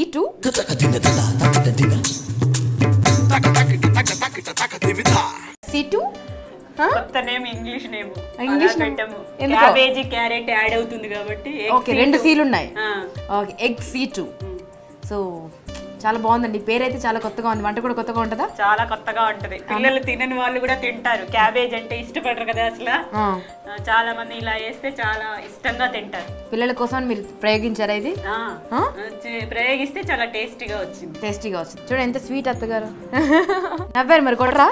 C2. C2. కొత్త name English name పెట్టము cabbage carrot add అవుతుంది కాబట్టి ఓకే రెండు సీలు ఉన్నాయి ఓకే ఎగ్ C2 సో చాలా బాగుందండి పేరైతే చాలా కొత్తగా ఉంది వంట కూడా కొత్తగా ఉంటుందా చాలా కొత్తగా ఉంటది పిల్లలు తినని వాళ్ళు కూడా తింటారు క్యాబేజ్ అంటే ఇష్టపడరు కదా అసలు చాలా మంది ఇలా వేస్తే చాలా ఇష్టంగా తింటారు పిల్లల కోసం మీరు ప్రయోగించారా ఇది ప్రయోగిస్తే చాలా టేస్టీగా వచ్చింది చూడండి ఎంత స్వీట్ అత్తగారు నవ్వారు మరి కొడరా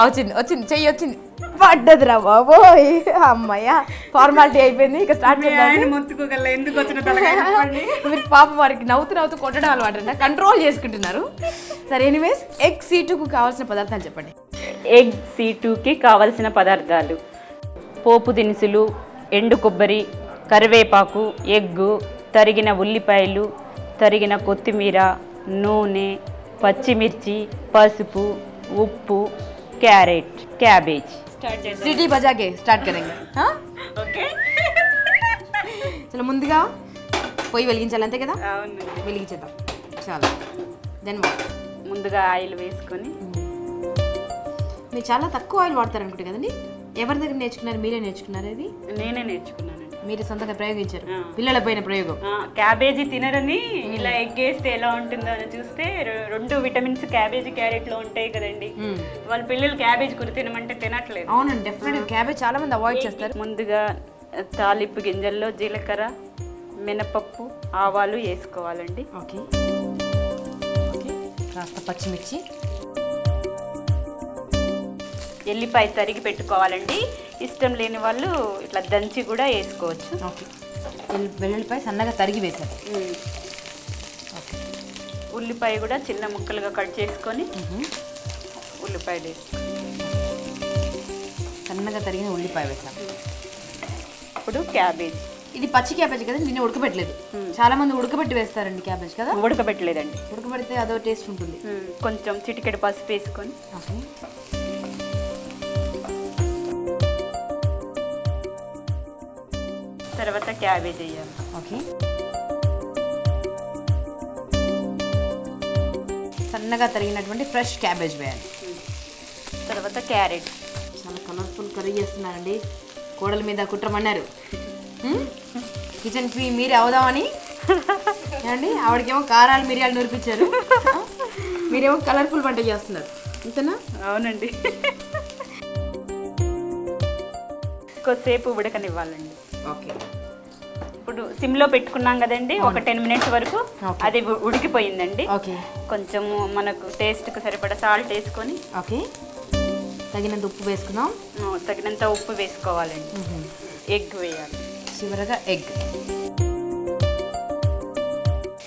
వచ్చింది చెయ్యి వచ్చింది పడ్డదిరా బాబోయ్ అమ్మయ్య ఫార్మాలిటీ అయిపోయింది ఇక స్టార్ట్ చేయాలి మొత్తుకోగల ఎందుకు వచ్చిన మీరు పాప వారికి నవ్వుతూ కొట్టడం అలవాటు కంట్రోల్ చేసుకుంటున్నారు సరే ఎనీవేస్ ఎగ్ C2కు కావాల్సిన పదార్థాలు చెప్పండి ఎగ్ C2కి కావాల్సిన పదార్థాలు పోపు దినుసులు ఎండు కొబ్బరి కరివేపాకు ఎగ్గు తరిగిన ఉల్లిపాయలు తరిగిన కొత్తిమీర నూనె పచ్చిమిర్చి పసుపు ఉప్పు క్యారెట్ క్యాబేజ్ సిటీ బజాకే స్టార్ట్ కरेंगे ఓకే చలో ముందుగా పొయ్యి వెలిగించాలి అంతే కదా అవును వెలిగించేద్దాం చాలా దెన్ ముందుగా ఆయిల్ వేసుకొని మీరు చాలా తక్కువ ఆయిల్ వాడతారు అనుకుంటే కదండి ఎవరి దగ్గర నేర్చుకున్నారు మీరే నేర్చుకున్నారు ఇది నేనే నేర్చుకున్నాను మీరు సొంతంగా ప్రయోగించారు పిల్లల పైన ప్రయోగం క్యాబేజీ తినరని ఇలా ఎగ్ వేస్తే ఎలా ఉంటుందో అని చూస్తే రెండు విటమిన్స్ క్యాబేజీ క్యారెట్ లో ఉంటాయి కదండి వాళ్ళ పిల్లలు క్యాబేజ్ కూర తినమంటే తినట్లేదు అవునండి డెఫినెట్ క్యాబేజ్ చాలా మంది అవాయిడ్ చేస్తారు ముందుగా తాలింపు గింజల్లో జీలకర్ర మినపప్పు ఆవాలు వేసుకోవాలండి ఓకే కాస్త పచ్చిమిర్చి ఎల్లిపాయ తరిగి పెట్టుకోవాలండి ఇష్టం లేని వాళ్ళు ఇట్లా దంచి కూడా వేసుకోవచ్చు ఓకే వెల్లుల్లిపాయ సన్నగా తరిగి వేసారు ఓకే ఉల్లిపాయ కూడా చిన్న ముక్కలుగా కట్ చేసుకొని ఉల్లిపాయలు సన్నగా తరిగిన ఉల్లిపాయ వేసాను ఇప్పుడు క్యాబేజ్ ఇది పచ్చి క్యాబేజ్ కదా దీన్ని ఉడకబెట్టలేదు చాలా మంది ఉడకబెట్టి వేస్తారండి క్యాబేజ్ కదా ఉడకబెట్టలేదండి ఉడకబెడితే అదో టేస్ట్ ఉంటుంది కొంచెం చిటికెడు పసుపు వేసుకొని తర్వాత క్యాబేజ్ వేయాలి ఓకే సన్నగా తరిగినటువంటి ఫ్రెష్ క్యాబేజ్ వేయాలి తర్వాత క్యారెట్ చాలా కలర్ఫుల్ కర్రీ చేస్తున్నారండి కోడల మీద కుట్రమన్నారు కిచెన్ క్వీన్ మీరే అవుదామని అండి ఆవిడకేమో కారాలు మిరియాలు నూరిపించారు మీరేమో కలర్ఫుల్ వంట చేస్తున్నారు అంతేనా అవునండి కొద్దిసేపు ఉడకనివ్వాలండి ఓకే ఇప్పుడు సిమ్లో పెట్టుకున్నాం కదండి ఒక 10 మినిట్స్ వరకు అది ఉడికిపోయిందండి ఓకే కొంచెము మనకు టేస్ట్కి సరిపడా సాల్ట్ వేసుకొని ఓకే తగినంత ఉప్పు వేసుకుందాం తగినంత ఉప్పు వేసుకోవాలండి ఎగ్ వేయాలి చివరగా ఎగ్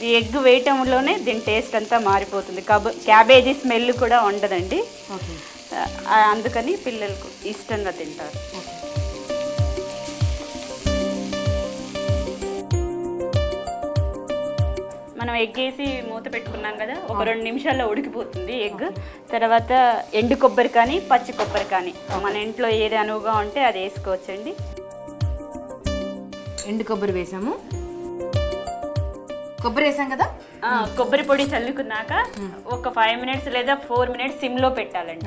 ఈ ఎగ్ వేయటంలోనే దీని టేస్ట్ అంతా మారిపోతుంది క్యాబేజీ స్మెల్ కూడా ఉండదండి అందుకని పిల్లలకు ఇష్టంగా తింటారు మనం ఎగ్ వేసి మూత పెట్టుకున్నాం కదా ఒక 2 నిమిషాల్లో ఉడికిపోతుంది ఎగ్ తర్వాత ఎండు కొబ్బరి కానీ పచ్చి కొబ్బరి కానీ మన ఇంట్లో ఏది అనువుగా ఉంటే అది వేసుకోవచ్చండి ఎండు కొబ్బరి వేసాము కొబ్బరి వేసాం కదా కొబ్బరి పొడి చల్లుకున్నాక ఒక 5 మినిట్స్ లేదా 4 మినిట్స్ సిమ్లో పెట్టాలండి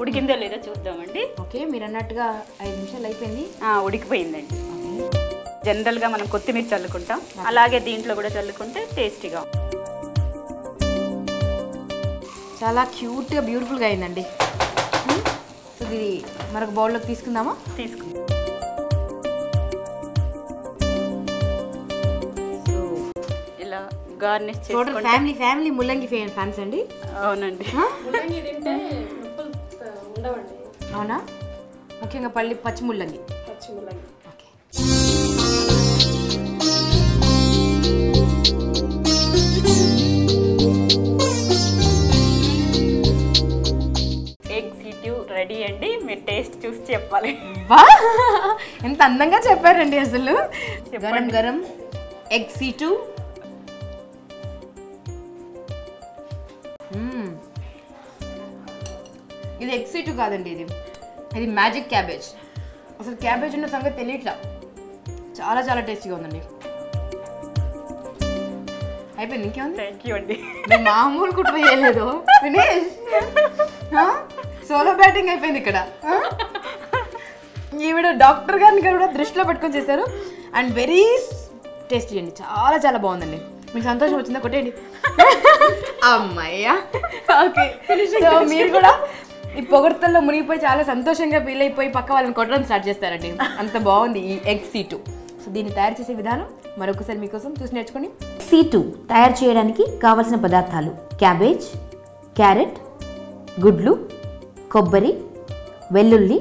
ఉడికిందో లేదో చూద్దామండి ఓకే మీరు అన్నట్టుగా 5 నిమిషాలు అయిపోయింది ఉడికిపోయిందండి జనరల్గా మనం కొత్తిమీర చల్లుకుంటాం అలాగే దీంట్లో కూడా చల్లుకుంటే టేస్టీగా చాలా క్యూట్గా బ్యూటిఫుల్గా అయిందండి ఇది మరొక బౌల్లోకి తీసుకుందామా తీసుకుందాం ఇలా గార్నిష్ చేసుకోండి ఫ్యామిలీ ముల్లంగి ఫ్యాన్స్ అండి అవునండి ముల్లంగి తింటే నొప్పులు ఉండవండి అవునా ముఖ్యంగా పచ్చి ముల్లంగి ఓకే ఎగ్ C2 రెడీ అండి మీరు టేస్ట్ చూసి చెప్పాలి ఎంత అందంగా చెప్పారండి అసలు గరం గరం ఎగ్ C2 ఇది ఎగ్ C2 కాదండి ఇది మ్యాజిక్ క్యాబేజ్ అసలు క్యాబేజ్ ఉన్న సంగతి తెలియట్లా చాలా చాలా టేస్టీగా ఉందండి అయిపోయింది, ఇంకేముంది? థ్యాంక్ యూ అండి. నేను మామూలు కుట్ర చేయలేదు, ఫినిష్. సోలో బ్యాటింగ్ అయిపోయింది ఇక్కడ. ఈవిడ డాక్టర్ గారిని కూడా దృష్టిలో పెట్టుకొని చేశారు. అండ్ వెరీ టేస్టీ అండి, చాలా చాలా బాగుందండి. మీకు సంతోషం వచ్చిందా? కొట్టేయండి. అమ్మయ్యా. ఓకే, సో మీరు కూడా ఈ పొగడ్తల్లో మునిగిపోయి చాలా సంతోషంగా ఫీల్ అయిపోయి పక్క వాళ్ళని కొట్టడం స్టార్ట్ చేస్తారండి. అంత బాగుంది ఈ ఎగ్ C2. సో దీన్ని తయారు చేసే విధానం మరొకసారి మీకోసం చూసి నేర్చుకోండి. C2 తయారు చేయడానికి కావలసిన పదార్థాలు: క్యాబేజ్, క్యారెట్, గుడ్లు, కొబ్బరి, వెల్లుల్లి,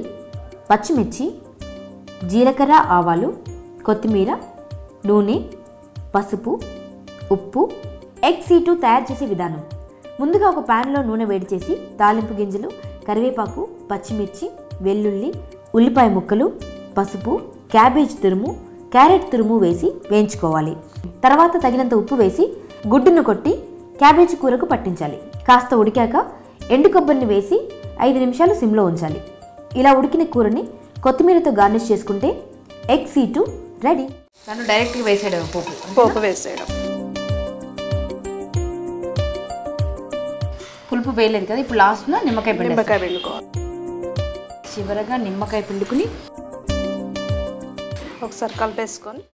పచ్చిమిర్చి, జీలకర్ర, ఆవాలు, కొత్తిమీర, నూనె, పసుపు, ఉప్పు. ఎగ్ C2 తయారు చేసే విధానం: ముందుగా ఒక ప్యాన్లో నూనె వేడి చేసి తాలింపు గింజలు, కరివేపాకు, పచ్చిమిర్చి, వెల్లుల్లి, ఉల్లిపాయ ముక్కలు, పసుపు, క్యాబేజ్ తురుము, క్యారెట్ తురుము వేసి వేయించుకోవాలి. తర్వాత తగినంత ఉప్పు వేసి గుడ్డును కొట్టి క్యాబేజీ కూరకు పట్టించాలి. కాస్త ఉడికాక ఎండు కొబ్బరిని వేసి 5 నిమిషాలు సిమ్లో ఉంచాలి. ఇలా ఉడికిన కూరని కొత్తిమీరతో గార్నిష్ చేసుకుంటే ఎగ్ C2 రెడీ. నన్ను డైరెక్ట్గా వేసేయడం, పోపు వేసేయడం. పులుపు వేయలేదు కదా, ఇప్పుడు లాస్ట్లో నిమ్మకాయ పిండుకోవాలి. చివరగా నిమ్మకాయ పిండుకుని ఒకసారి కలిపేసుకొని